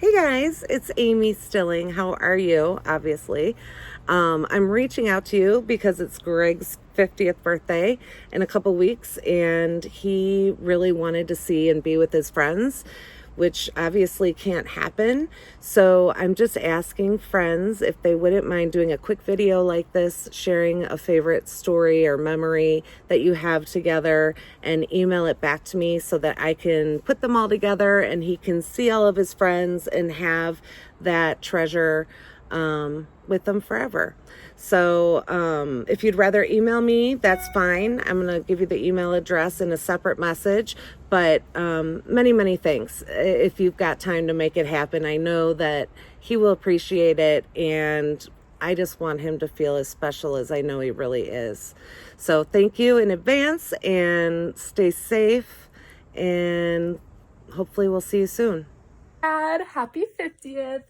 Hey guys, it's Amy Stilling. How are you? Obviously. I'm reaching out to you because it's Greg's 50th birthday in a couple weeks, and he really wanted to see and be with his friends, which obviously can't happen. So I'm just asking friends if they wouldn't mind doing a quick video like this, sharing a favorite story or memory that you have together, and email it back to me so that I can put them all together and he can see all of his friends and have that treasure with them forever. So if you'd rather email me, that's fine. I'm going to give you the email address in a separate message. But many thanks if you've got time to make it happen. I know that he will appreciate it, and I just want him to feel as special as I know he really is. So thank you in advance, and stay safe, and hopefully we'll see you soon. Dad, happy 50th.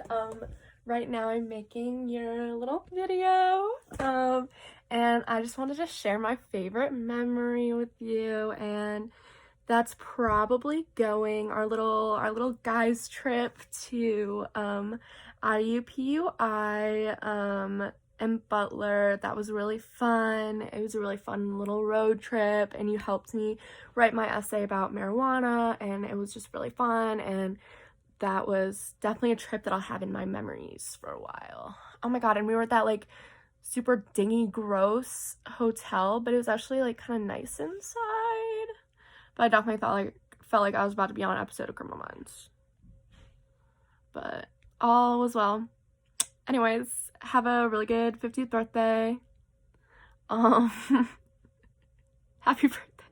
Right now I'm making your little video. And I just wanted to share my favorite memory with you, and that's probably going our little guys trip to IUPUI and Butler. That was really fun. It was a really fun little road trip, and you helped me write my essay about marijuana, and it was just really fun, and that was definitely a trip that I'll have in my memories for a while. Oh my god, and we were at that like super dingy, gross hotel, but it was actually like kind of nice inside. But I definitely felt like I was about to be on an episode of Criminal Minds. But all was well. Anyways, have a really good 50th birthday. Happy birthday.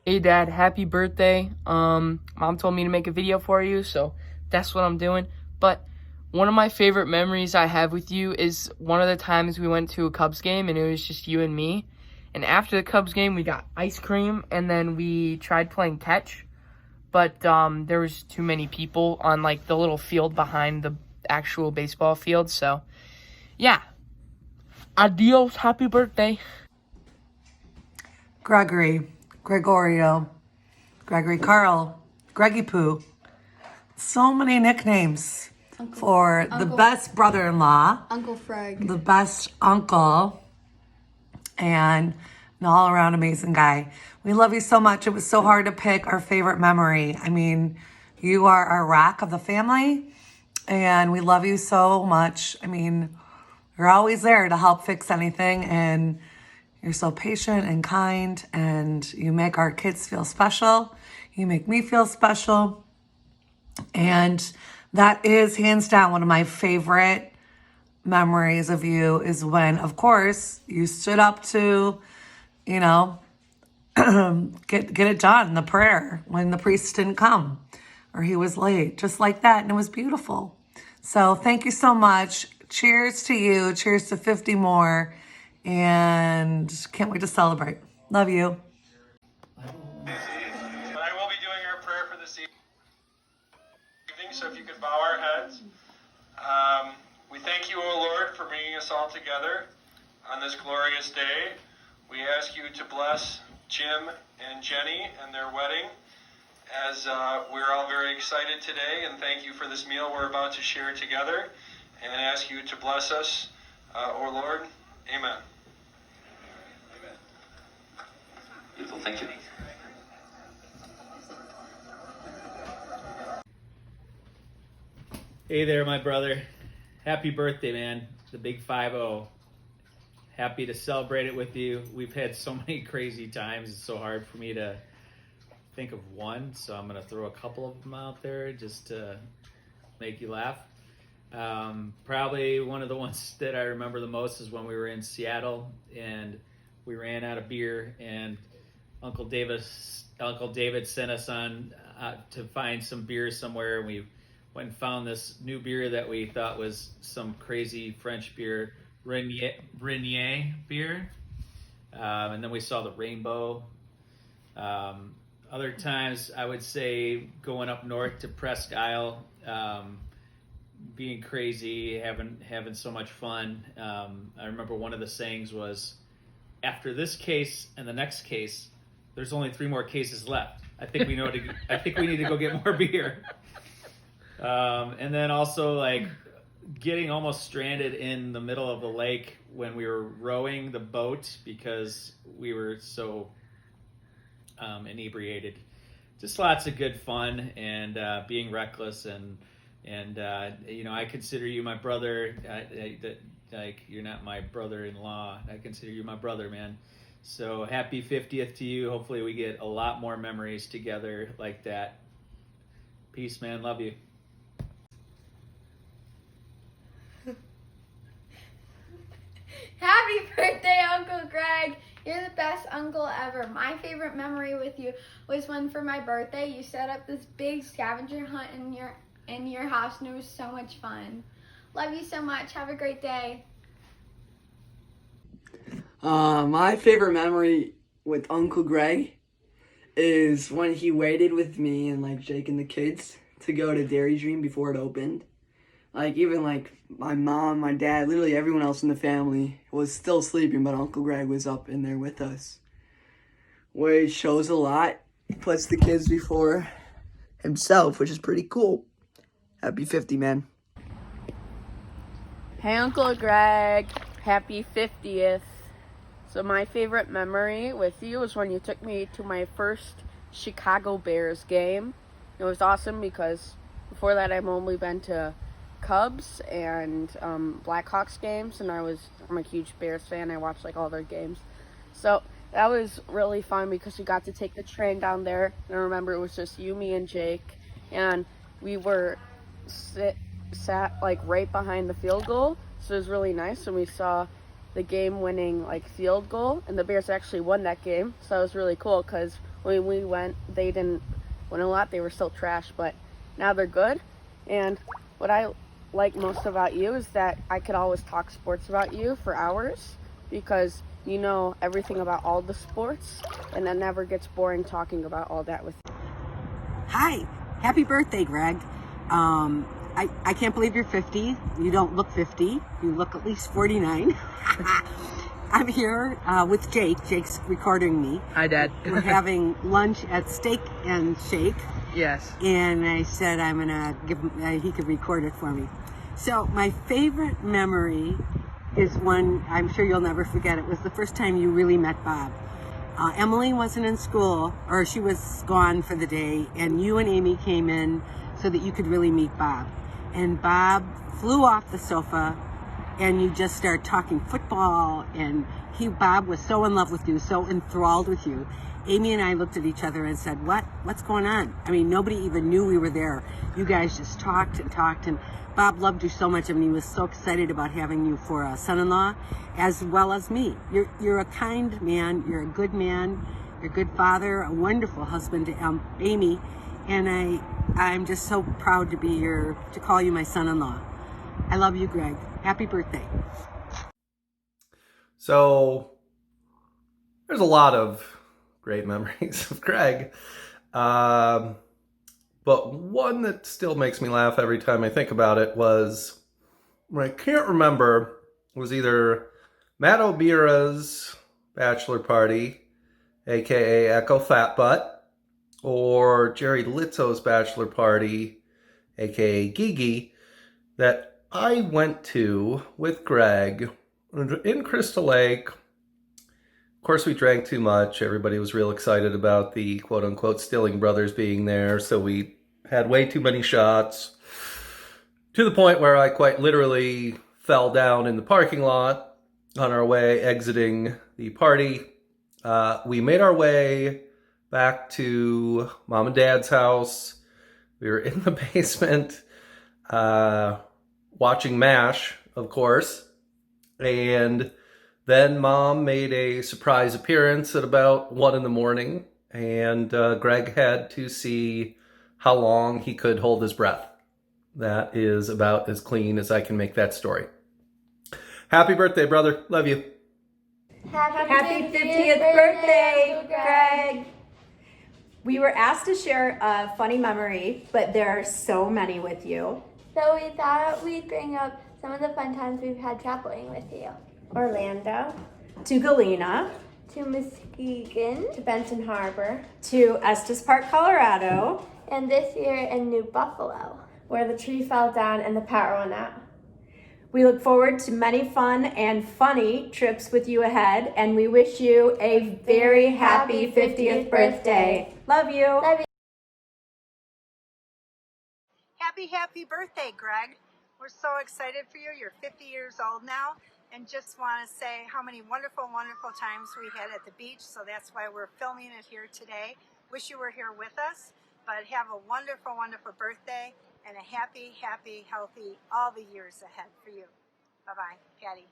Hey Dad, happy birthday. Mom told me to make a video for you, so that's what I'm doing. But one of my favorite memories I have with you is one of the times we went to a Cubs game and it was just you and me. And after the Cubs game, we got ice cream and then we tried playing catch. But there was too many people on like the little field behind the actual baseball field. So yeah, adios, happy birthday. Gregory, Gregorio, Gregory Carl, Greggy Poo. So many nicknames for the best brother-in-law, Uncle Freg, the best uncle, and an all-around amazing guy. We love you so much. It was so hard to pick our favorite memory. I mean, you are our rock of the family, and we love you so much. I mean, you're always there to help fix anything, and you're so patient and kind, and you make our kids feel special. You make me feel special. And that is hands down one of my favorite memories of you is when, of course, you stood up to, get it done, the prayer, when the priest didn't come or he was late, just like that. And it was beautiful. So thank you so much. Cheers to you. Cheers to 50 more. And can't wait to celebrate. Love you. But I will be doing our prayer for this evening, so if you could bow our heads. We thank you, O Lord, for bringing us all together on this glorious day. We ask you to bless Jim and Jenny and their wedding, as we're all very excited today, and thank you for this meal we're about to share together, and ask you to bless us, O Lord. Amen. Amen. Beautiful, thank you. Hey there, my brother. Happy birthday, man. The big 5-0. Happy to celebrate it with you. We've had so many crazy times. It's so hard for me to think of one, so I'm going to throw a couple of them out there just to make you laugh. Probably one of the ones that I remember the most is when we were in Seattle and we ran out of beer, and Uncle David sent us on to find some beer somewhere, and we went and found this new beer that we thought was some crazy French beer, Renier beer. And then we saw the rainbow. Other times, I would say going up north to Presque Isle, being crazy, having so much fun. I remember one of the sayings was, after this case and the next case, there's only 3 more cases left. I think we need to go get more beer. And then also like getting almost stranded in the middle of the lake when we were rowing the boat because we were so inebriated. Just lots of good fun and being reckless and I consider you my brother. Like you're not my brother-in-law. I consider you my brother, man. So happy 50th to you. Hopefully we get a lot more memories together like that. Peace, man. Love you. Happy birthday, Uncle Greg. You're the best uncle ever. My favorite memory with you was when for my birthday you set up this big scavenger hunt in your house and it was so much fun. Love you so much. Have a great day. My favorite memory with Uncle Greg is when he waited with me and like Jake and the kids to go to Dairy Dream before it opened. Like even like my mom, my dad, literally everyone else in the family was still sleeping, but Uncle Greg was up in there with us. Which shows a lot. He puts the kids before himself, which is pretty cool. Happy 50, man. Hey Uncle Greg, happy 50th. So my favorite memory with you was when you took me to my first Chicago Bears game. It was awesome because before that I've only been to Cubs and Blackhawks games, and I'm a huge Bears fan. I watched like all their games. So that was really fun because we got to take the train down there, and I remember it was just you, me, and Jake, and we were sat like right behind the field goal, so it was really nice, and we saw the game-winning like field goal, and the Bears actually won that game, so that was really cool because when we went, they didn't win a lot. They were still trash, but now they're good. And what I like most about you is that I could always talk sports about you for hours because you know everything about all the sports, and it never gets boring talking about all that with you. Hi, happy birthday, Greg. I can't believe you're 50. You don't look 50. You look at least 49. I'm here with Jake. Jake's recording me. Hi, Dad. We're having lunch at Steak and Shake. Yes. And I said I'm going to give him, he could record it for me. So my favorite memory is one I'm sure you'll never forget. It was the first time you really met Bob. Emily wasn't in school, or she was gone for the day, and you and Amy came in so that you could really meet Bob. And Bob flew off the sofa, and you just started talking football, and Bob was so in love with you, so enthralled with you. Amy and I looked at each other and said, what's going on? I mean, nobody even knew we were there. You guys just talked, and Bob loved you so much. I mean, he was so excited about having you for a son-in-law, as well as me. You're a kind man, you're a good man, you're a good father, a wonderful husband to Amy, and I'm just so proud to call you my son-in-law. I love you, Greg. Happy birthday. So there's a lot of great memories of Greg. But one that still makes me laugh every time I think about it was, I can't remember, it was either Matt O'Meara's bachelor party, aka Echo Fat Butt, or Jerry Litzo's bachelor party, aka Gigi, that I went to with Greg in Crystal Lake. Of course, we drank too much. Everybody was real excited about the quote-unquote Stilling brothers being there, so we had way too many shots, to the point where I quite literally fell down in the parking lot on our way exiting the party. We made our way back to Mom and Dad's house. We were in the basement watching MASH, of course, and then Mom made a surprise appearance at about 1 a.m, and Greg had to see how long he could hold his breath. That is about as clean as I can make that story. Happy birthday, brother. Love you. Happy 50th birthday, Greg. We were asked to share a funny memory, but there are so many with you. So we thought we'd bring up some of the fun times we've had traveling with you. Orlando, to Galena, To Muskegon, to Benton Harbor, to Estes Park, Colorado, and this year in New Buffalo. where the tree fell down and the power went out. We look forward to many fun and funny trips with you ahead, and we wish you a very happy 50th birthday. Love you. Love you. Happy birthday, Greg. We're so excited for you. You're 50 years old now, and just want to say how many wonderful times we had at the beach. So that's why we're filming it here today. Wish you were here with us, but have a wonderful birthday and a happy, healthy all the years ahead for you. Bye-bye, Patty.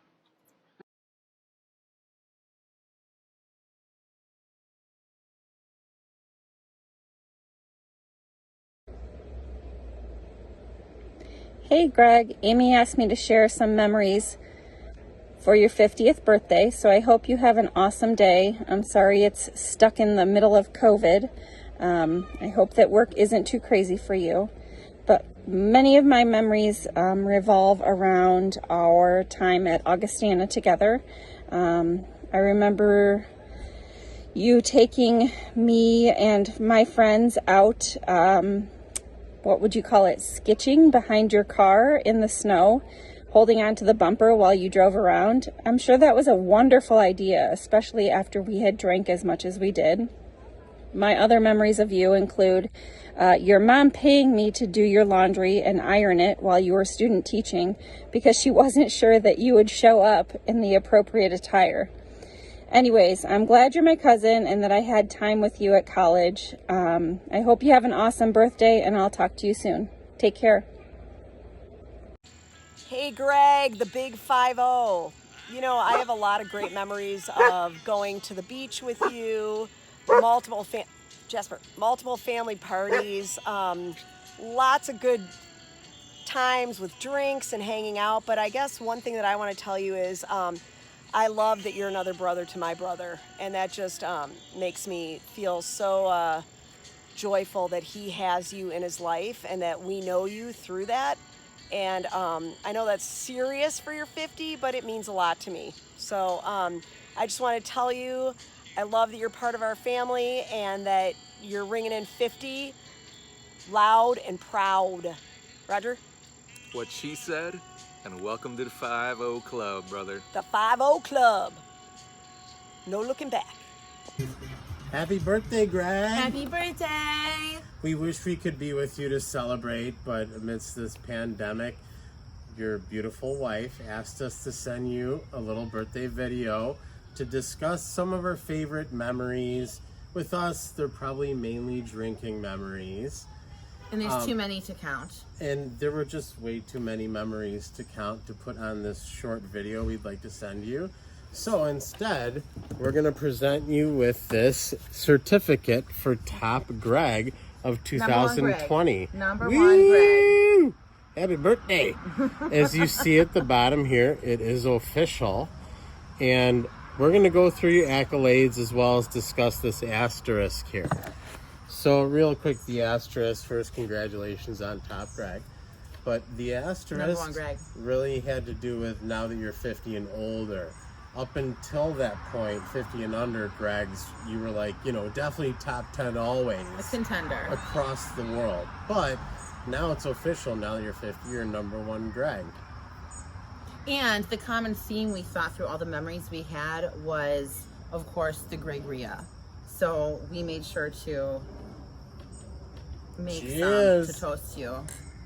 Hey Greg, Amy asked me to share some memories for your 50th birthday, so I hope you have an awesome day. I'm sorry it's stuck in the middle of COVID. I hope that work isn't too crazy for you, but many of my memories revolve around our time at Augustana together. I remember you taking me and my friends out, what would you call it, skitching behind your car in the snow, holding onto the bumper while you drove around. I'm sure that was a wonderful idea, especially after we had drank as much as we did. My other memories of you include your mom paying me to do your laundry and iron it while you were student teaching because she wasn't sure that you would show up in the appropriate attire. Anyways, I'm glad you're my cousin and that I had time with you at college. I hope you have an awesome birthday, and I'll talk to you soon. Take care. Hey Greg, the big 5-0. You know, I have a lot of great memories of going to the beach with you, multiple family parties, lots of good times with drinks and hanging out. But I guess one thing that I want to tell you is I love that you're another brother to my brother, and that just makes me feel so joyful that he has you in his life and that we know you through that. And I know that's serious for your 50, but it means a lot to me. So I just want to tell you, I love that you're part of our family and that you're ringing in 50 loud and proud. Roger? What she said, and welcome to the 5-0 Club, brother. The 5-0 Club. No looking back. Happy birthday, Greg. Happy birthday. We wish we could be with you to celebrate, but amidst this pandemic, your beautiful wife asked us to send you a little birthday video to discuss some of our favorite memories. With us, they're probably mainly drinking memories. And there's too many to count. And there were just way too many memories to count to put on this short video we'd like to send you. So instead, we're going to present you with this certificate for Top Greg of 2020. Number one, Greg. Happy birthday. As you see at the bottom here, it is official. And we're going to go through your accolades as well as discuss this asterisk here. So real quick, the asterisk, first, congratulations on Top Greg. But the asterisk one, Greg. really had to do with now that you're 50 and older. Up until that point, 50 and under, Greg's, you were like, you know, definitely top 10 always. A contender. Across the world. But now it's official. Now that you're 50, you're number one Greg. And the common theme we saw through all the memories we had was, of course, the Gregoria. So we made sure to make some to toast you,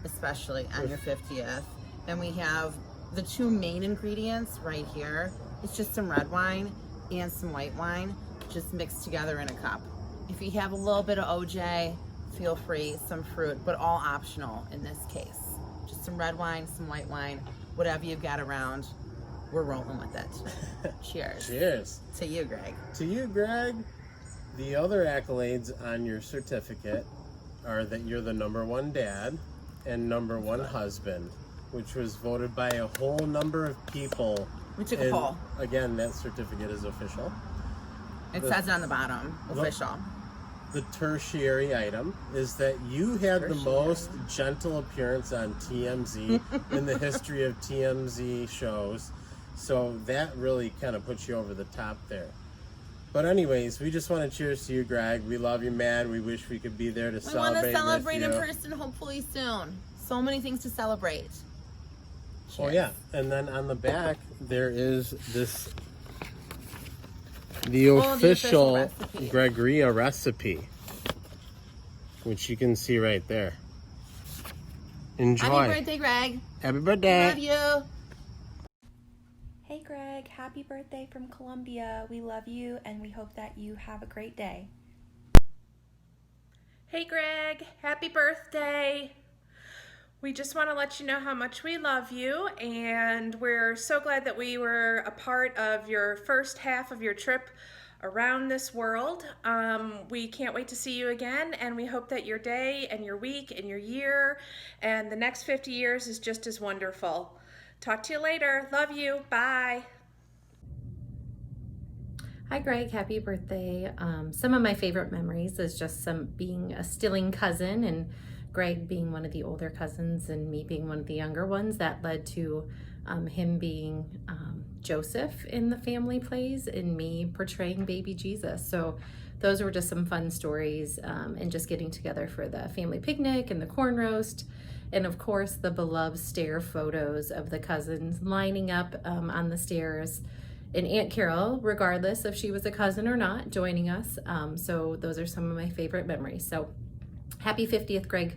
especially on your 50th. And we have the two main ingredients right here. It's just some red wine and some white wine, just mixed together in a cup. If you have a little bit of OJ, feel free, some fruit, but all optional in this case. Just some red wine, some white wine, whatever you've got around, we're rolling with it. Cheers. Cheers. To you, Greg. To you, Greg. The other accolades on your certificate are that you're the number one dad and number one husband, which was voted by a whole number of people. We took a poll. Again, that certificate is official. It says on the bottom, official. The tertiary item is that you had the most gentle appearance on TMZ in the history of TMZ shows. So that really kind of puts you over the top there. But anyways, we just want to cheers to you, Greg. We love you, man. We wish we could be there to celebrate with you. We want to celebrate in person hopefully soon. So many things to celebrate. Oh yeah, and then on the back there is this the official recipe. Gregoria recipe, which you can see right there. Enjoy. Happy birthday, Greg. Happy birthday. Love you. Hey Greg, happy birthday from Colombia. We love you and we hope that you have a great day. Hey Greg, happy birthday. We just want to let you know how much we love you, and we're so glad that we were a part of your first half of your trip around this world. We can't wait to see you again, and we hope that your day and your week and your year and the next 50 years is just as wonderful. Talk to you later. Love you. Bye. Hi Greg, happy birthday. Some of my favorite memories is just being a Stilling cousin and Greg being one of the older cousins and me being one of the younger ones. That led to him being Joseph in the family plays and me portraying baby Jesus. So those were just some fun stories, and just getting together for the family picnic and the corn roast. And of course the beloved stair photos of the cousins lining up on the stairs, and Aunt Carol, regardless if she was a cousin or not, joining us. So those are some of my favorite memories. So happy 50th, Greg.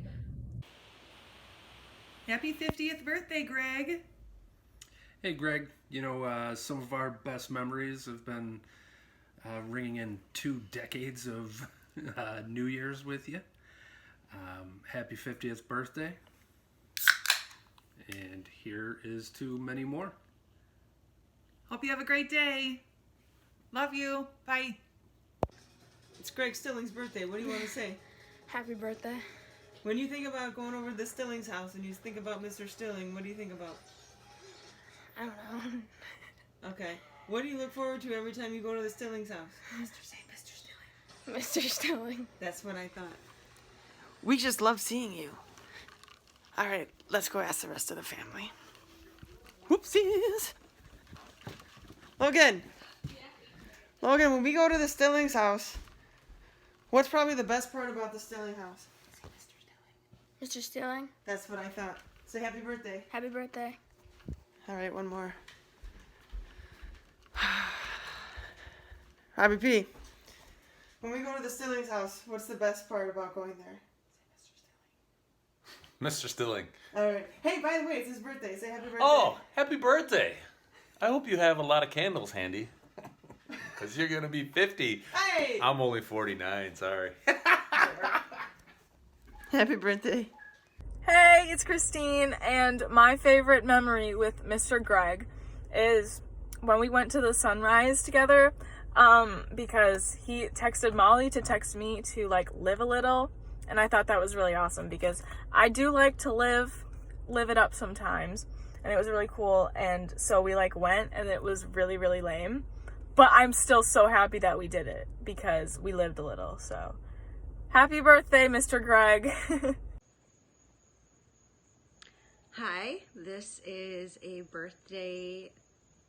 Happy 50th birthday, Greg. Hey, Greg. You know, some of our best memories have been ringing in 2 decades of New Year's with you. Happy 50th birthday. And here is to many more. Hope you have a great day. Love you. Bye. It's Greg Stilling's birthday. What do you want to say? Happy birthday. When you think about going over to the Stillings' house and you think about Mr. Stilling, what do you think about? I don't know. Okay. What do you look forward to every time you go to the Stillings' house? Mr. Stilling. That's what I thought. We just love seeing you. All right, let's go ask the rest of the family. Whoopsies. Logan. Logan, when we go to the Stillings' house, what's probably the best part about the Stilling house? Mr. Stilling. That's what I thought. Say happy birthday. Happy birthday. All right, one more. Robbie P. When we go to the Stillings' house, what's the best part about going there? Mr. Stilling. All right. Hey, by the way, it's his birthday. Say happy birthday. Oh, happy birthday. I hope you have a lot of candles handy. Because you're going to be 50. Hey! I'm only 49, sorry. Happy birthday. Hey, it's Christine, and my favorite memory with Mr. Greg is when we went to the sunrise together, because he texted Molly to text me to like live a little, and I thought that was really awesome because I do like to live it up sometimes, and it was really cool. And so we like went, and it was really, really lame, but I'm still so happy that we did it because we lived a little. So happy birthday, Mr. Greg. Hi, this is a birthday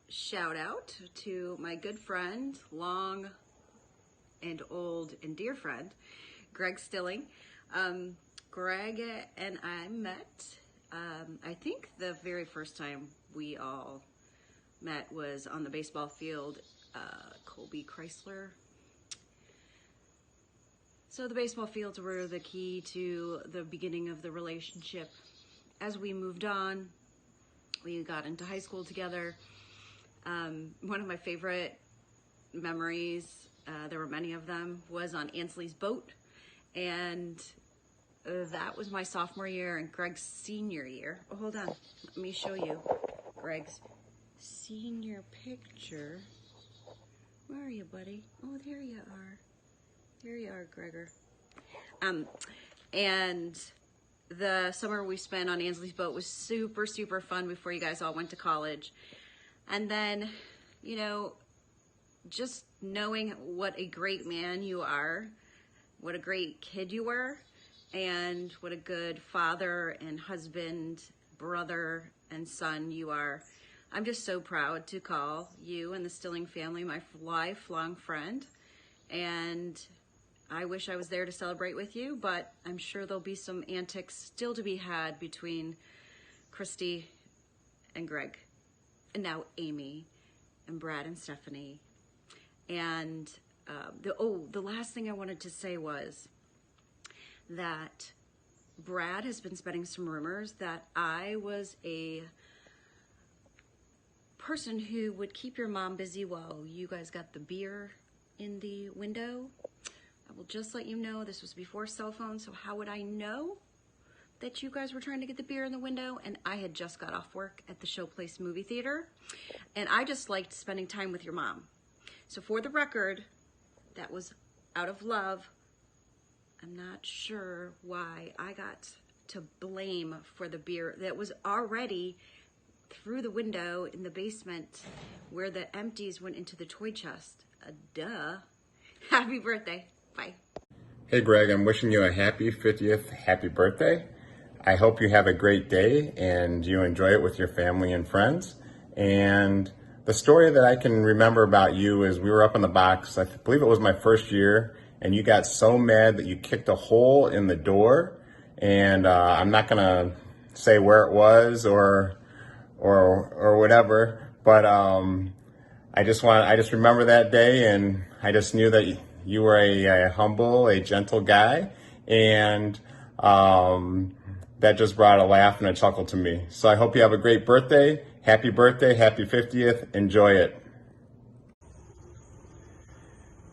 shout out to my good friend, long and old and dear friend, Greg Stilling. Greg and I met, I think the very first time we all met was on the baseball field, Colby Chrysler. So the baseball fields were the key to the beginning of the relationship. As we moved on, we got into high school together. One of my favorite memories, there were many of them, was on Ansley's boat. And that was my sophomore year and Greg's senior year. Oh, hold on. Let me show you Greg's senior picture. Where are you, buddy? Oh, there you are. There you are, Gregor. And the summer we spent on Ansley's boat was super, super fun before you guys all went to college. And then, you know, just knowing what a great man you are, what a great kid you were, and what a good father and husband, brother and son you are. I'm just so proud to call you and the Stilling family my lifelong friend. And I wish I was there to celebrate with you, but I'm sure there'll be some antics still to be had between Christy and Greg, and now Amy and Brad and Stephanie. And the last thing I wanted to say was that Brad has been spreading some rumors that I was a person who would keep your mom busy while you guys got the beer in the window. I will just let you know this was before cell phones, so how would I know that you guys were trying to get the beer in the window? And I had just got off work at the Showplace movie theater, and I just liked spending time with your mom. So for the record, that was out of love. I'm not sure why I got to blame for the beer that was already through the window in the basement where the empties went into the toy chest. Duh. Happy birthday. Bye. Hey Greg, I'm wishing you a happy 50th happy birthday. I hope you have a great day and you enjoy it with your family and friends. And the story that I can remember about you is we were up in the box, I believe it was my first year, and you got so mad that you kicked a hole in the door. And I'm not gonna say where it was or whatever, but I just remember that day, and I just knew that you were a humble, a gentle guy, and that just brought a laugh and a chuckle to me. So I hope you have a great birthday, happy 50th, enjoy it.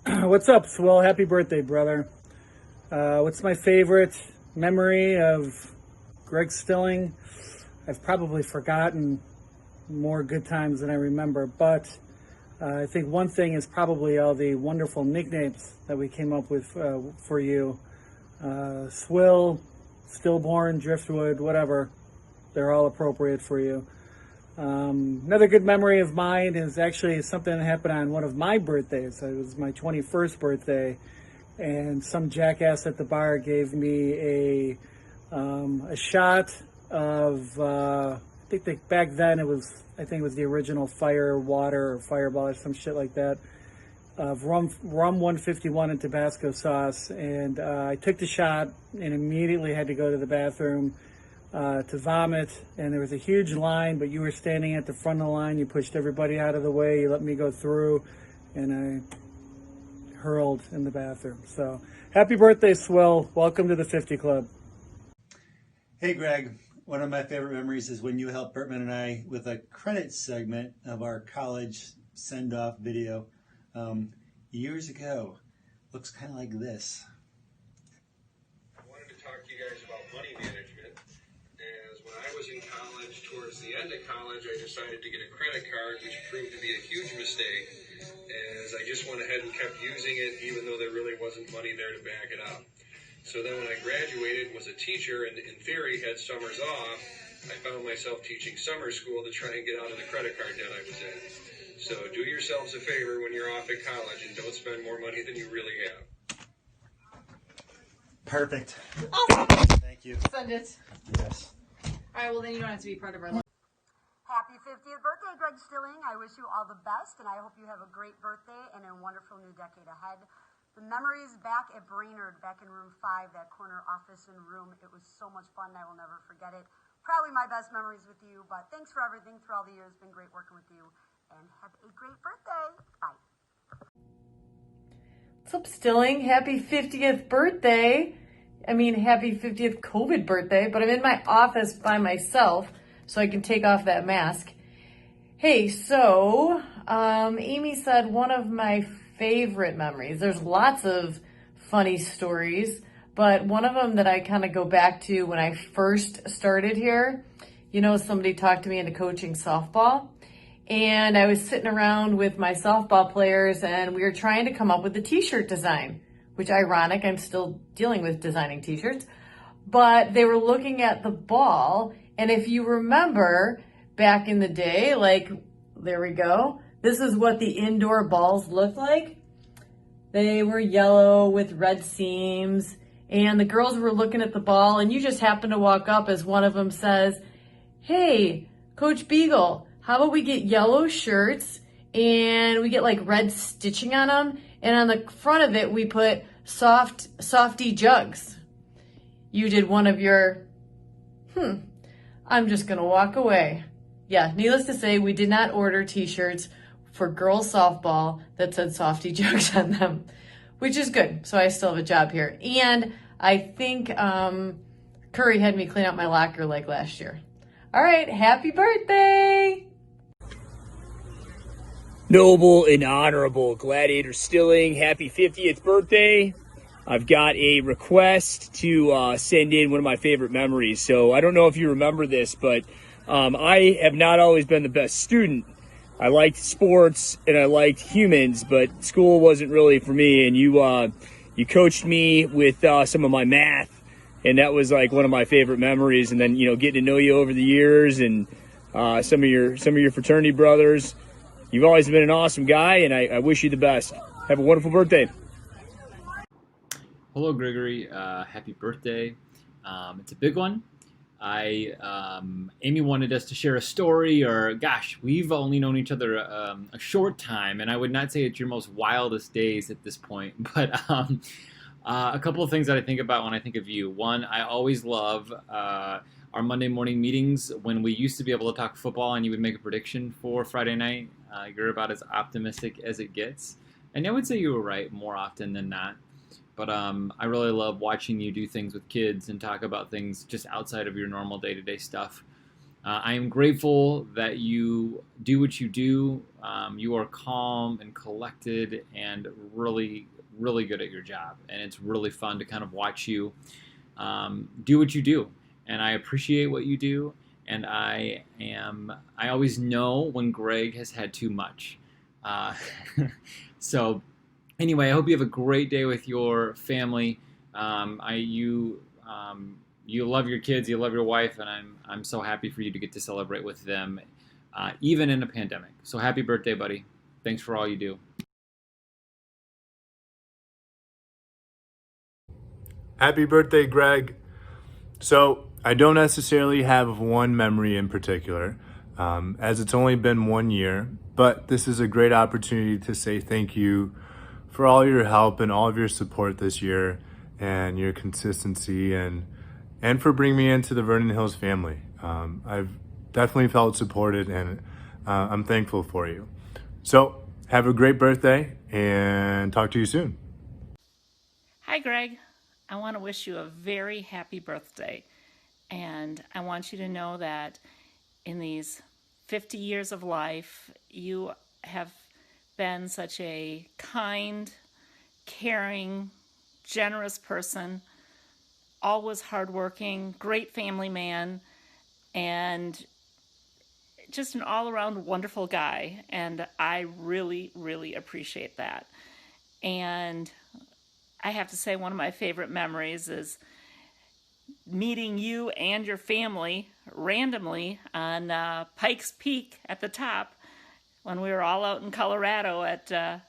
What's up, Swell? Happy birthday, brother. What's my favorite memory of Greg Stilling? I've probably forgotten more good times than I remember, but I think one thing is probably all the wonderful nicknames that we came up with for you. Swill, Stillborn, Driftwood, whatever. They're all appropriate for you. Another good memory of mine is actually something that happened on one of my birthdays. It was my 21st birthday, and some jackass at the bar gave me a shot of, I think back then it was the original Fire Water or Fireball or some shit like that, of rum 151 and Tabasco sauce. And I took the shot and immediately had to go to the bathroom to vomit. And there was a huge line, but you were standing at the front of the line. You pushed everybody out of the way. You let me go through, and I hurled in the bathroom. So happy birthday, Swell. Welcome to the 50 Club. Hey, Greg. One of my favorite memories is when you helped Bertman and I with a credit segment of our college send-off video years ago. Looks kind of like this. I wanted to talk to you guys about money management, as when I was in college, towards the end of college, I decided to get a credit card, which proved to be a huge mistake, as I just went ahead and kept using it, even though there really wasn't money there to back it up. So then when I graduated, was a teacher, and in theory had summers off, I found myself teaching summer school to try and get out of the credit card debt I was in. So do yourselves a favor when you're off at college and don't spend more money than you really have. Perfect. Awesome. Thank you. Send it. Yes. All right, well, then you don't have to be part of our life. Happy 50th birthday, Greg Stilling. I wish you all the best, and I hope you have a great birthday and a wonderful new decade ahead. The memories back at Brainerd, back in room 5, that corner office and room, it was so much fun. I will never forget it. Probably my best memories with you, but thanks for everything through all the years. It's been great working with you, and have a great birthday. Bye. What's up, Stilling? Happy 50th birthday. I mean, happy 50th COVID birthday, but I'm in my office by myself, so I can take off that mask. Hey, so, Amy said one of my favorite memories. There's lots of funny stories, but one of them that I kind of go back to when I first started here, you know, somebody talked to me into coaching softball, and I was sitting around with my softball players, and we were trying to come up with a t-shirt design, which ironic, I'm still dealing with designing t-shirts, but they were looking at the ball, and if you remember back in the day, like, there we go. This is what the indoor balls looked like. They were yellow with red seams, and the girls were looking at the ball, and you just happened to walk up as one of them says, hey, Coach Beagle, how about we get yellow shirts and we get like red stitching on them, and on the front of it we put softy jugs. You did one of your, I'm just gonna walk away. Yeah, needless to say, we did not order t-shirts for girls softball that said softy jugs on them, which is good. So I still have a job here. And I think Curry had me clean out my locker like last year. All right, happy birthday! Noble and honorable Gladiator Stilling, happy 50th birthday. I've got a request to send in one of my favorite memories. So I don't know if you remember this, but I have not always been the best student. I liked sports and I liked humans, but school wasn't really for me. And you coached me with some of my math, and that was like one of my favorite memories. And then, you know, getting to know you over the years and some of your fraternity brothers. You've always been an awesome guy, and I wish you the best. Have a wonderful birthday. Hello, Gregory. Happy birthday. It's a big one. Amy wanted us to share a story, or gosh, we've only known each other a short time, and I would not say it's your most wildest days at this point, but a couple of things that I think about when I think of you. One, I always love our Monday morning meetings when we used to be able to talk football and you would make a prediction for Friday night. You're about as optimistic as it gets. And I would say you were right more often than not. But I really love watching you do things with kids and talk about things just outside of your normal day-to-day stuff. I am grateful that you do what you do. You are calm and collected and really, really good at your job. And it's really fun to kind of watch you do what you do. And I appreciate what you do. And I always know when Greg has had too much. So anyway, I hope you have a great day with your family. You love your kids, you love your wife, and I'm so happy for you to get to celebrate with them, even in a pandemic. So happy birthday, buddy. Thanks for all you do. Happy birthday, Greg. So I don't necessarily have one memory in particular, as it's only been 1 year, but this is a great opportunity to say thank you for all your help and all of your support this year and your consistency and for bringing me into the Vernon Hills family. I've definitely felt supported, and I'm thankful for you. So have a great birthday and talk to you soon. Hi, Greg. I want to wish you a very happy birthday. And I want you to know that in these 50 years of life, you have been such a kind, caring, generous person, always hardworking, great family man, and just an all-around wonderful guy. And I really, really appreciate that. And I have to say, one of my favorite memories is meeting you and your family randomly on Pikes Peak at the top when we were all out in Colorado at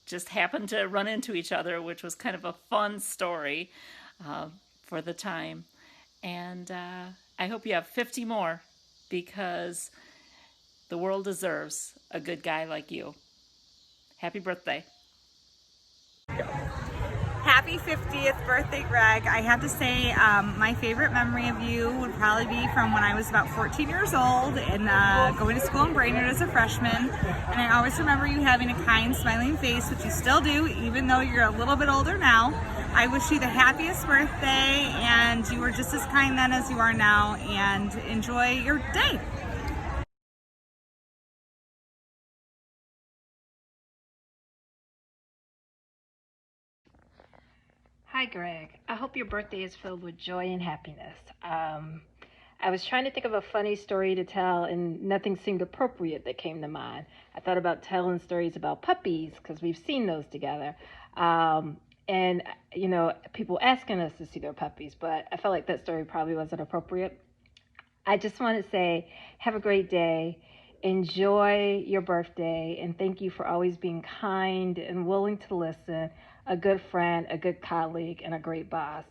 just happened to run into each other, which was kind of a fun story for the time. And I hope you have 50 more, because the world deserves a good guy like you. Happy birthday. Happy 50th birthday, Greg. I have to say, my favorite memory of you would probably be from when I was about 14 years old and going to school in Brainerd as a freshman. And I always remember you having a kind, smiling face, which you still do, even though you're a little bit older now. I wish you the happiest birthday, and you were just as kind then as you are now, and enjoy your day. Hi, Greg. I hope your birthday is filled with joy and happiness. I was trying to think of a funny story to tell, and nothing seemed appropriate that came to mind. I thought about telling stories about puppies, because we've seen those together. And, you know, people asking us to see their puppies, but I felt like that story probably wasn't appropriate. I just want to say, have a great day. Enjoy your birthday, and thank you for always being kind and willing to listen, a good friend, a good colleague, and a great boss.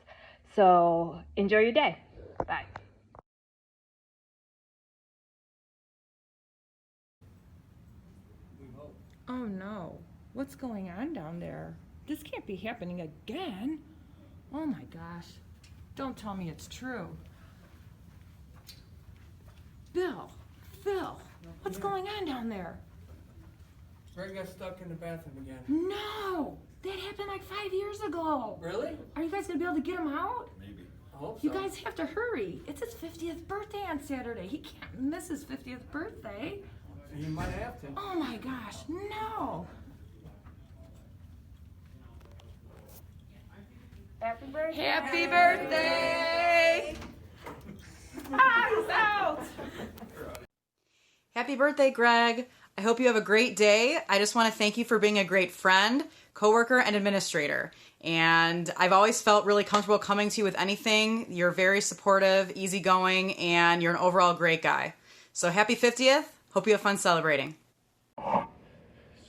So enjoy your day. Bye. Oh no, what's going on down there? This can't be happening again. Oh my gosh. Don't tell me it's true. Phil, what's going on down there? Greg got stuck in the bathroom again. No! That happened like 5 years ago. Really? Are you guys gonna be able to get him out? Maybe. I hope so. You guys have to hurry. It's his 50th birthday on Saturday. He can't miss his 50th birthday. You might have to. Oh my gosh, no. Happy birthday. Happy birthday! Eyes out! Happy birthday, Greg. I hope you have a great day. I just want to thank you for being a great friend, coworker, and administrator. And I've always felt really comfortable coming to you with anything. You're very supportive, easygoing, and you're an overall great guy. So happy 50th. Hope you have fun celebrating.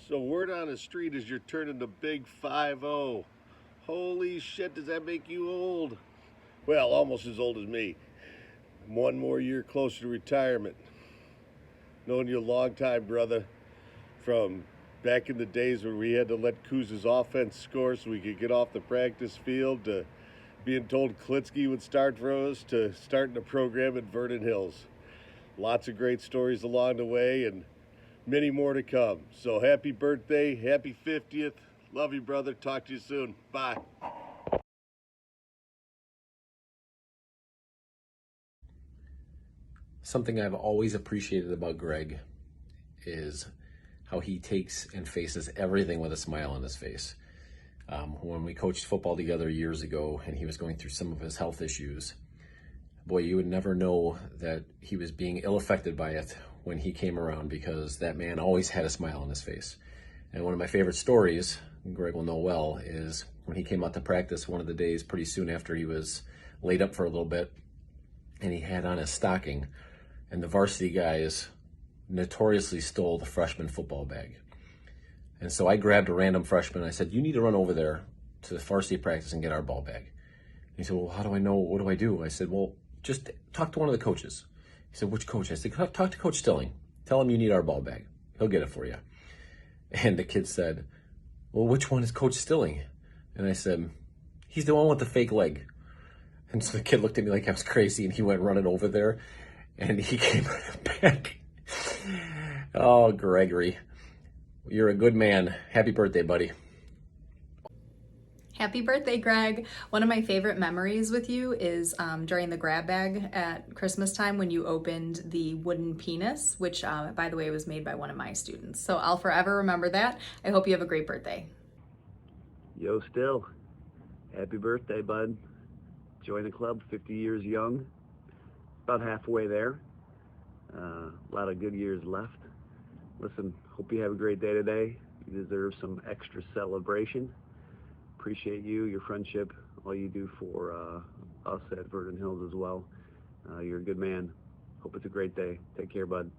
So word on the street is you're turning the big 5-0. Holy shit, does that make you old? Well, almost as old as me. I'm one more year closer to retirement. Known you a long time, brother. From back in the days when we had to let Kuz's offense score so we could get off the practice field, to being told Klitsky would start for us, to starting a program at Vernon Hills. Lots of great stories along the way and many more to come. So happy birthday, happy 50th. Love you, brother. Talk to you soon. Bye. Something I've always appreciated about Greg is how he takes and faces everything with a smile on his face. When we coached football together years ago and he was going through some of his health issues, boy, you would never know that he was being ill-affected by it when he came around, because that man always had a smile on his face. And one of my favorite stories, Greg will know well, is when he came out to practice one of the days pretty soon after he was laid up for a little bit, and he had on his stocking, and the varsity guys notoriously stole the freshman football bag. And so I grabbed a random freshman. I said, "You need to run over there to the varsity practice and get our ball bag." And he said, "Well, how do I know? What do I do?" I said, "Well, just talk to one of the coaches." He said, "Which coach?" I said, "Talk to Coach Stilling. Tell him you need our ball bag. He'll get it for you." And the kid said, "Well, which one is Coach Stilling?" And I said, "He's the one with the fake leg." And so the kid looked at me like I was crazy, and he went running over there, and he came back. Oh, Gregory, you're a good man. Happy birthday, buddy. Happy birthday, Greg. One of my favorite memories with you is during the grab bag at Christmas time when you opened the wooden penis, which, by the way, was made by one of my students. So I'll forever remember that. I hope you have a great birthday. Yo, Still. Happy birthday, bud. Join the club, 50 years young. About halfway there. A lot of good years left. Listen, hope you have a great day today. You deserve some extra celebration. Appreciate you, your friendship, all you do for us at Vernon Hills as well. You're a good man. Hope it's a great day. Take care, bud.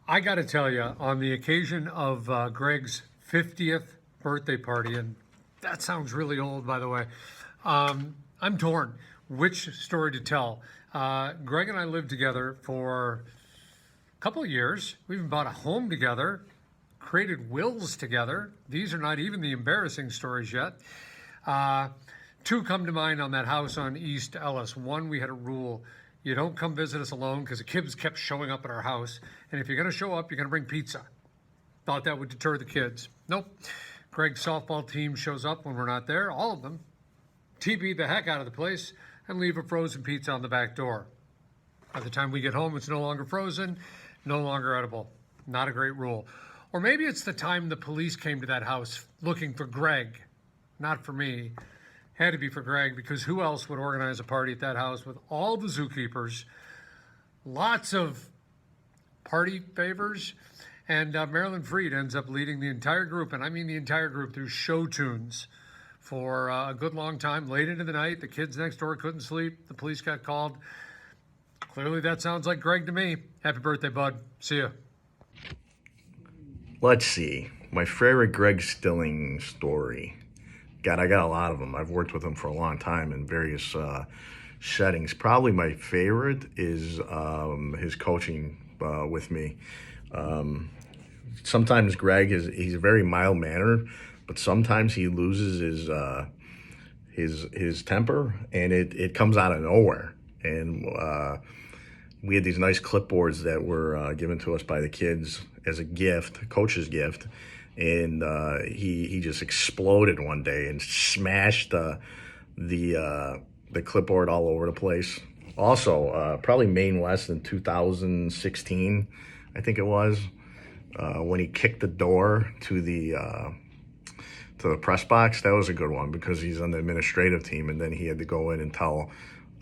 I got to tell you, on the occasion of Greg's 50th birthday party, and that sounds really old, by the way, I'm torn which story to tell. Greg and I lived together for a couple of years. We even bought a home together, created wills together. These are not even the embarrassing stories yet. Two come to mind on that house on East Ellis. One, we had a rule: you don't come visit us alone, because the kids kept showing up at our house. And if you're going to show up, you're going to bring pizza. Thought that would deter the kids. Nope. Greg's softball team shows up when we're not there, all of them. TB the heck out of the place and leave a frozen pizza on the back door. By the time we get home, it's no longer frozen, no longer edible. Not a great rule. Or maybe it's the time the police came to that house looking for Greg, not for me. Had to be for Greg, because who else would organize a party at that house with all the zookeepers, lots of party favors, and Marilyn Freed ends up leading the entire group, and I mean the entire group, through show tunes for a good long time. Late into the night, the kids next door couldn't sleep. The police got called. Clearly that sounds like Greg to me. Happy birthday, bud. See ya. Let's see. My favorite Greg Stilling story. God, I got a lot of them. I've worked with him for a long time in various settings. Probably my favorite is his coaching with me. sometimes Greg he's a very mild mannered, but sometimes he loses his temper, and it comes out of nowhere. And we had these nice clipboards that were given to us by the kids as a gift, a coach's gift, and he just exploded one day and smashed the clipboard all over the place. Also, probably Maine West in 2016, I think it was, when he kicked the door to the press box. That was a good one because he's on the administrative team, and then he had to go in and tell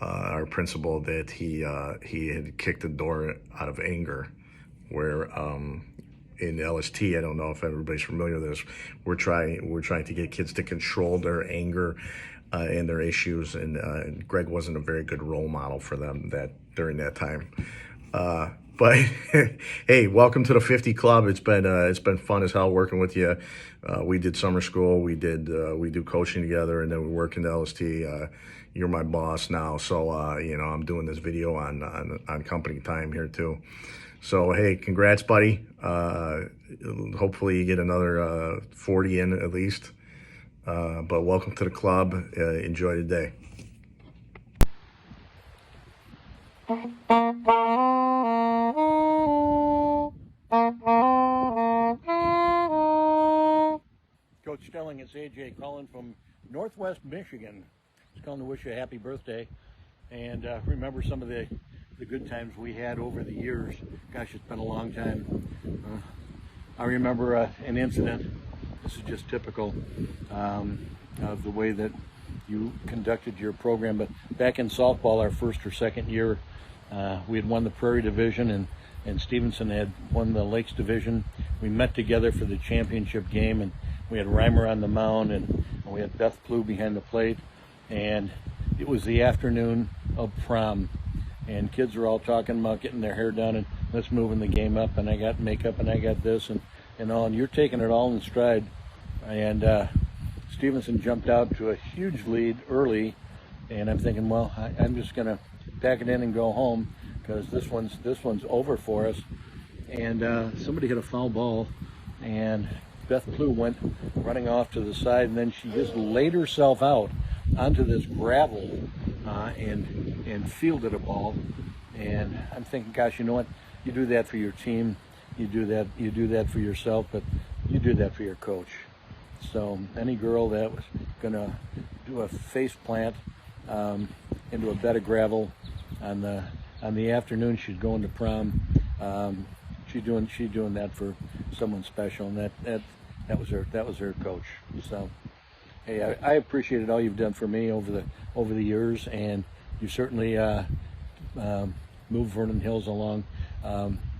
our principal that he had kicked the door out of anger. Where in LST, I don't know if everybody's familiar with this, we're trying to get kids to control their anger and their issues, and Greg wasn't a very good role model for them during that time. But hey, welcome to the 50 Club. It's been fun as hell working with you. We did summer school, we do coaching together, and then we work in the LST. You're my boss now, so I'm doing this video on company time here too. So hey, congrats, buddy. Hopefully you get another 40 in at least. But welcome to the club. Enjoy the day. Coach Stelling, it's AJ calling from Northwest Michigan. Just calling to wish you a happy birthday and remember some of the good times we had over the years. Gosh, it's been a long time. I remember an incident. This is just typical of the way that you conducted your program. But back in softball, our first or second year, we had won the Prairie Division, and Stevenson had won the Lakes Division. We met together for the championship game, and we had Reimer on the mound, and we had Beth Plew behind the plate, and it was the afternoon of prom, and kids were all talking about getting their hair done and let's moving the game up, and I got makeup and I got this and all, and you're taking it all in stride. And Stevenson jumped out to a huge lead early, and I'm thinking, well, I'm just gonna pack it in and go home because this one's over for us. And somebody hit a foul ball, and Beth Plew went running off to the side, and then she just laid herself out onto this gravel and fielded a ball. And I'm thinking, gosh, you know what? You do that for your team, you do that for yourself, but you do that for your coach. So any girl that was gonna do a face plant into a bed of gravel on the afternoon she's going to prom, she's doing that for someone special, and that was her coach. So hey, I appreciated all you've done for me over the years, and you certainly moved Vernon Hills along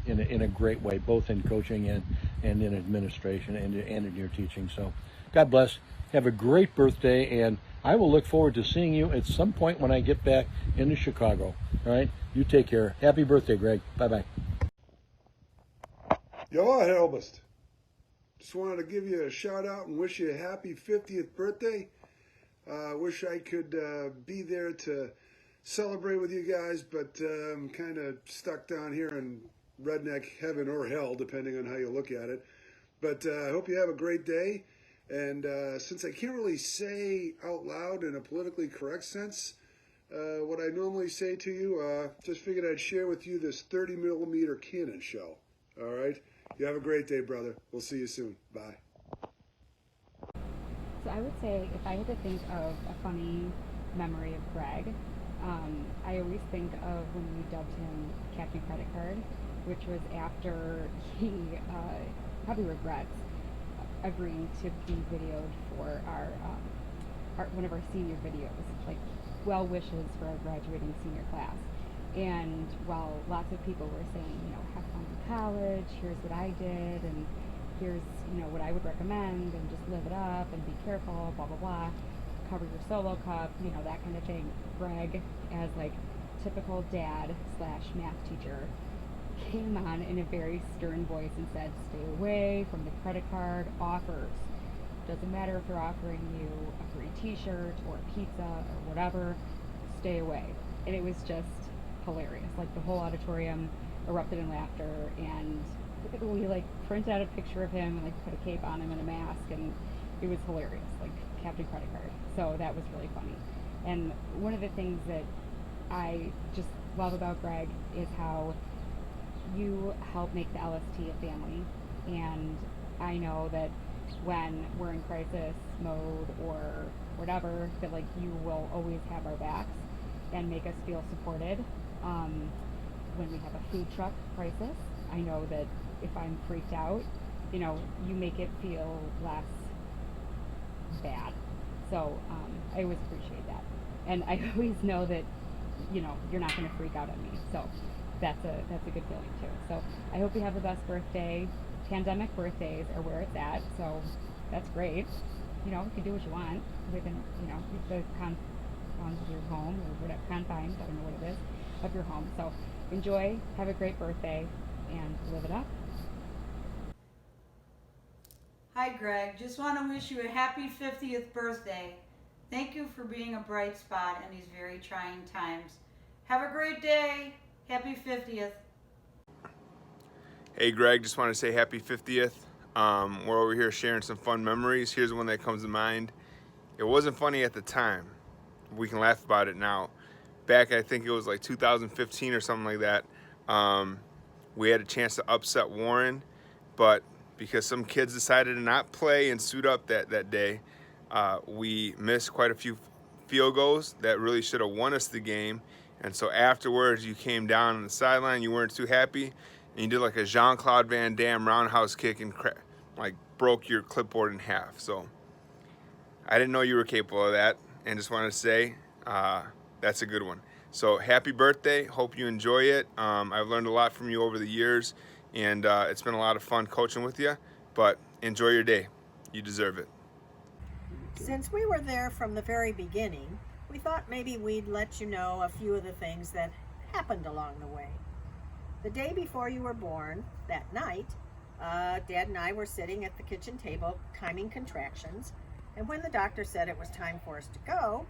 in a great way, both in coaching and in administration and in your teaching. So God bless. Have a great birthday, and I will look forward to seeing you at some point when I get back into Chicago. All right? You take care. Happy birthday, Greg. Bye-bye. Yo, Helbest. Just wanted to give you a shout out and wish you a happy 50th birthday. Wish I could be there to celebrate with you guys, but I'm kind of stuck down here in redneck heaven or hell, depending on how you look at it. But I hope you have a great day. And since I can't really say out loud in a politically correct sense what I normally say to you, just figured I'd share with you this 30mm cannon shell. All right? You have a great day, brother. We'll see you soon. Bye. So I would say if I had to think of a funny memory of Greg, I always think of when we dubbed him Captain Credit Card, which was after he probably regrets agreeing to be videoed for our one of our senior videos, like well wishes for our graduating senior class. And while lots of people were saying, have fun in college, here's what I did, and here's, what I would recommend, and just live it up, and be careful, blah, blah, blah, cover your solo cup, that kind of thing. Greg, as like typical dad / math teacher, came on in a very stern voice and said, stay away from the credit card offers. Doesn't matter if they're offering you a free t-shirt or pizza or whatever, stay away. And it was just hilarious. Like the whole auditorium erupted in laughter, and we like printed out a picture of him and like put a cape on him and a mask, and it was hilarious, like Captain Credit Card. So that was really funny. And one of the things that I just love about Greg is how you help make the LST a family. And I know that when we're in crisis mode or whatever, that like you will always have our backs and make us feel supported. When we have a food truck crisis, I know that if I'm freaked out, you know, you make it feel less bad. So I always appreciate that. And I always know that, you know, you're not going to freak out on me. So that's a good feeling too. So I hope you have the best birthday. Pandemic birthdays are where it's at. So that's great. You know, you can do what you want within, you know, the confines of your home or whatever, confines, I don't know what it is, of your home. So enjoy, have a great birthday, and live it up. Hi Greg, just want to wish you a happy 50th birthday. Thank you for being a bright spot in these very trying times. Have a great day. Happy 50th. Hey Greg, just want to say happy 50th. We're over here sharing some fun memories. Here's one that comes to mind. It wasn't funny at the time. We can laugh about it now. Back, I think it was like 2015 or something like that, we had a chance to upset Warren, but because some kids decided to not play and suit up that day, we missed quite a few field goals that really should have won us the game. And so afterwards, you came down on the sideline, you weren't too happy, and you did like a Jean-Claude Van Damme roundhouse kick and like broke your clipboard in half. So I didn't know you were capable of that, and just wanted to say that's a good one. So happy birthday, hope you enjoy it. I've learned a lot from you over the years, and it's been a lot of fun coaching with you, but enjoy your day. You deserve it. Since we were there from the very beginning, we thought maybe we'd let you know a few of the things that happened along the way. The day before you were born, that night, Dad and I were sitting at the kitchen table timing contractions, and when the doctor said it was time for us to go,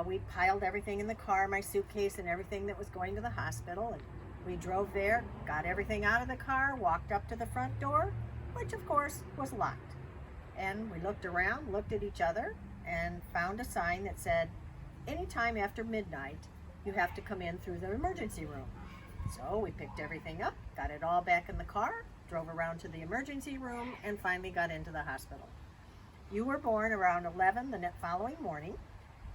we piled everything in the car, my suitcase and everything that was going to the hospital, and we drove there, got everything out of the car, walked up to the front door, which of course was locked. And we looked around, looked at each other, and found a sign that said, anytime after midnight, you have to come in through the emergency room. So we picked everything up, got it all back in the car, drove around to the emergency room, and finally got into the hospital. You were born around 11 the following morning,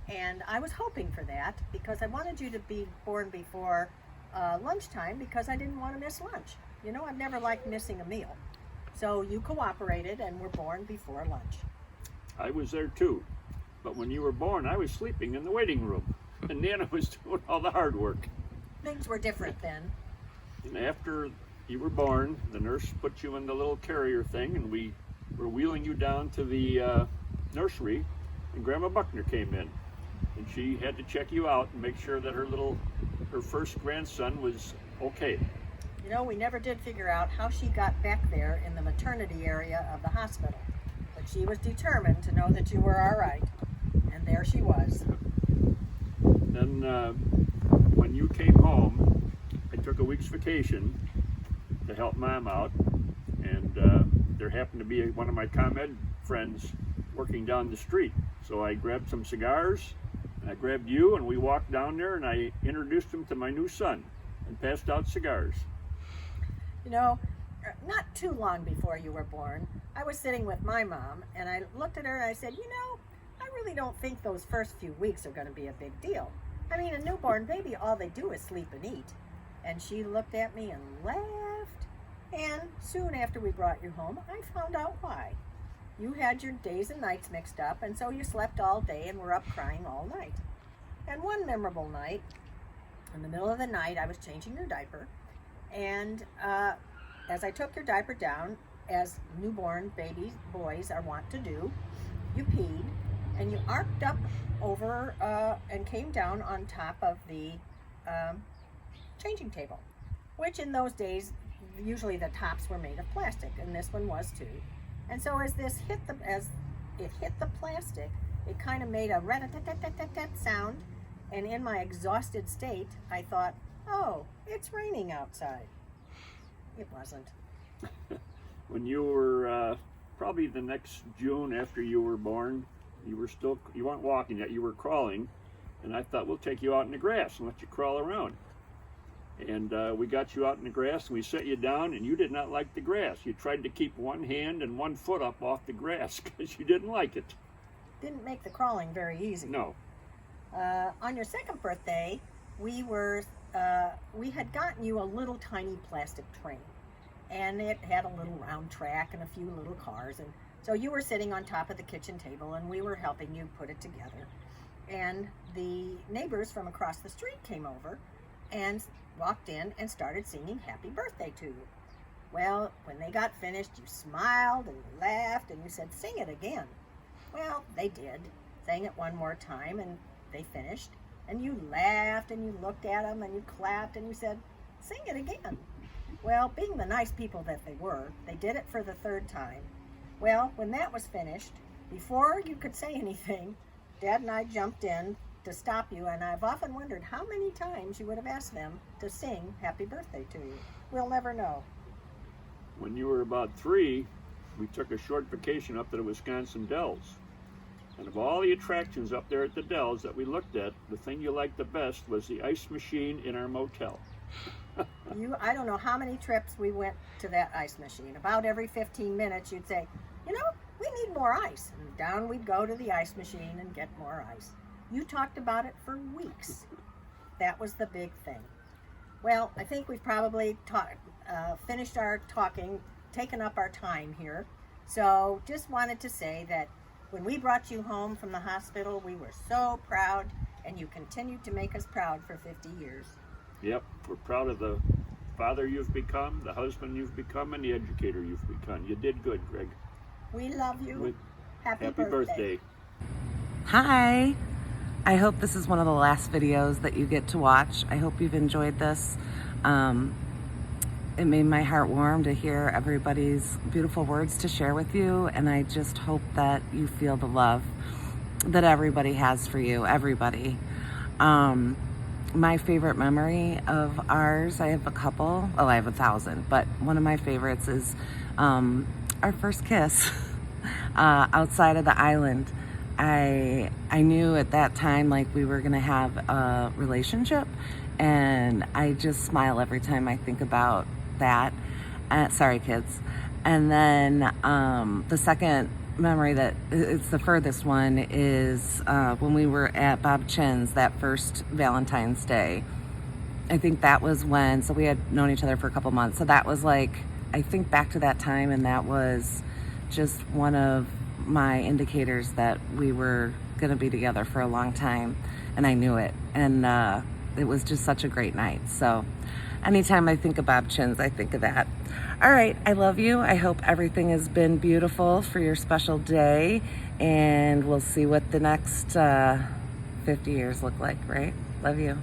and I was hoping for that because I wanted you to be born before lunchtime because I didn't want to miss lunch. You know, I've never liked missing a meal. So you cooperated and were born before lunch. I was there too, but when you were born, I was sleeping in the waiting room, and Nana was doing all the hard work. Things were different then. And after you were born, the nurse put you in the little carrier thing, and we were wheeling you down to the nursery, and Grandma Buckner came in, and she had to check you out and make sure that her first grandson was okay. You know, we never did figure out how she got back there in the maternity area of the hospital, but she was determined to know that you were all right, and there she was. Then when you came home, I took a week's vacation to help Mom out, and there happened to be one of my ComEd friends working down the street. So I grabbed some cigars, and I grabbed you, and we walked down there, and I introduced him to my new son and passed out cigars. You know, not too long before you were born, I was sitting with my mom, and I looked at her and I said, you know, I really don't think those first few weeks are going to be a big deal. I mean, a newborn baby, all they do is sleep and eat. And she looked at me and laughed. And soon after we brought you home, I found out why. You had your days and nights mixed up, and so you slept all day and were up crying all night. And one memorable night, in the middle of the night, I was changing your diaper, and as I took your diaper down, as newborn baby boys are wont to do, you peed, and you arced up over and came down on top of the changing table, which in those days, usually the tops were made of plastic, and this one was too. And so as it hit the plastic, it kind of made a rat-a-tat-tat-tat-tat sound, and in my exhausted state, I thought, oh, it's raining outside. It wasn't. When you were probably the next June after you were born, you weren't walking yet, you were crawling, and I thought we'll take you out in the grass and let you crawl around. And we got you out in the grass and we set you down, and you did not like the grass. You tried to keep one hand and one foot up off the grass because you didn't like it. Didn't make the crawling very easy. No. On your second birthday, we had gotten you a little tiny plastic train, and it had a little round track and a few little cars, and so you were sitting on top of the kitchen table and we were helping you put it together. And the neighbors from across the street came over and walked in and started singing happy birthday to you. Well, when they got finished, you smiled and you laughed and you said, sing it again. Well, they did, sang it one more time, and they finished, and you laughed and you looked at them and you clapped and you said, sing it again. Well, being the nice people that they were, they did it for the third time. Well, when that was finished, before you could say anything, Dad and I jumped in to stop you, and I've often wondered how many times you would have asked them to sing happy birthday to you. We'll never know. When you were about 3, we took a short vacation up to the Wisconsin Dells. And of all the attractions up there at the Dells that we looked at, the thing you liked the best was the ice machine in our motel. I don't know how many trips we went to that ice machine. About every 15 minutes you'd say, you know, we need more ice. And down we'd go to the ice machine and get more ice. You talked about it for weeks. That was the big thing. Well, I think we've probably finished our talking, taken up our time here. So just wanted to say that when we brought you home from the hospital, we were so proud, and you continued to make us proud for 50 years. Yep, we're proud of the father you've become, the husband you've become, and the educator you've become. You did good, Greg. We love you. Happy birthday. Hi. I hope this is one of the last videos that you get to watch. I hope you've enjoyed this. It made my heart warm to hear everybody's beautiful words to share with you, and I just hope that you feel the love that everybody has for you, everybody. My favorite memory of ours, I have a couple, oh, I have 1,000, but one of my favorites is our first kiss outside of the island. I knew at that time like we were gonna have a relationship, and I just smile every time I think about that. Sorry, kids. And then the second memory that it's the furthest one is when we were at Bob Chin's that first Valentine's Day. I think that was when, so we had known each other for a couple months, so that was like, I think back to that time, and that was just one of my indicators that we were gonna be together for a long time, and I knew it, and it was just such a great night. So anytime I think of Bob Chin's, I think of that. All right, I love you. I hope everything has been beautiful for your special day, and we'll see what the next 50 years look like, right? Love you.